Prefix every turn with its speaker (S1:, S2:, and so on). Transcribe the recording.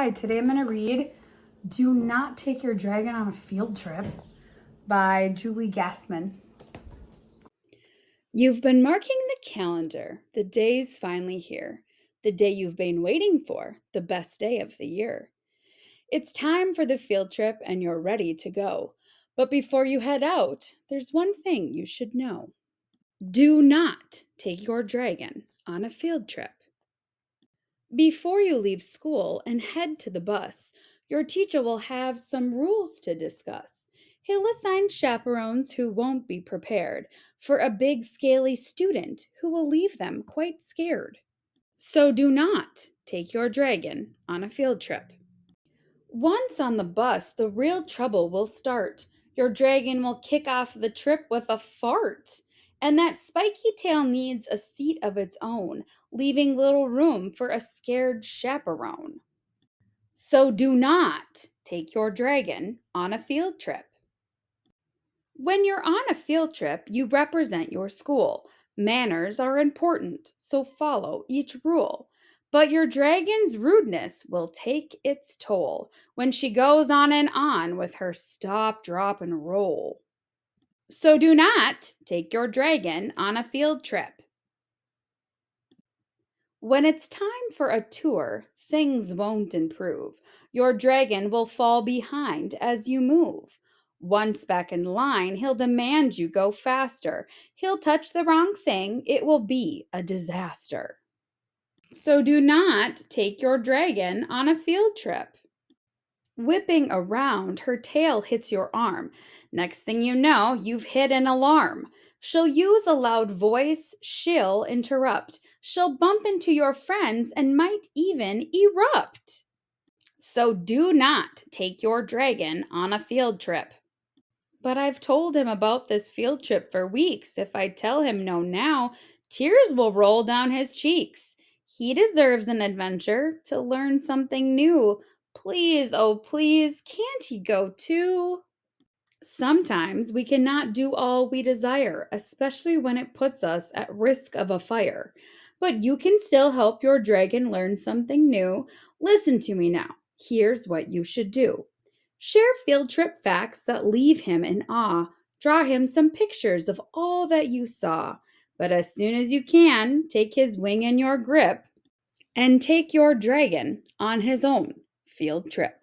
S1: Hi, today I'm going to read Do Not Take Your Dragon on a Field Trip by Julie Gassman.
S2: You've been marking the calendar. The day's finally here. The day you've been waiting for, the best day of the year. It's time for the field trip and you're ready to go. But before you head out, there's one thing you should know. Do not take your dragon on a field trip. Before you leave school and head to the bus, your teacher will have some rules to discuss. He'll assign chaperones who won't be prepared for a big, scaly student who will leave them quite scared. So do not take your dragon on a field trip. Once on the bus, the real trouble will start. Your dragon will kick off the trip with a fart. And that spiky tail needs a seat of its own, leaving little room for a scared chaperone. So do not take your dragon on a field trip. When you're on a field trip, you represent your school. Manners are important, so follow each rule. But your dragon's rudeness will take its toll when she goes on with her stop, drop, and roll. So do not take your dragon on a field trip. When it's time for a tour, things won't improve. Your dragon will fall behind as you move. Once back in line, he'll demand you go faster. He'll touch the wrong thing, it will be a disaster. So do not take your dragon on a field trip. Whipping around, her tail hits your arm. Next thing you know, you've hit an alarm. She'll use a loud voice, she'll interrupt. She'll bump into your friends and might even erupt. So do not take your dragon on a field trip. But I've told him about this field trip for weeks. If I tell him no now, tears will roll down his cheeks. He deserves an adventure to learn something new. Please, oh please, can't he go too? Sometimes we cannot do all we desire, especially when it puts us at risk of a fire. But you can still help your dragon learn something new. Listen to me now. Here's what you should do. Share field trip facts that leave him in awe. Draw him some pictures of all that you saw. But as soon as you can, take his wing in your grip and take your dragon on his own field trip.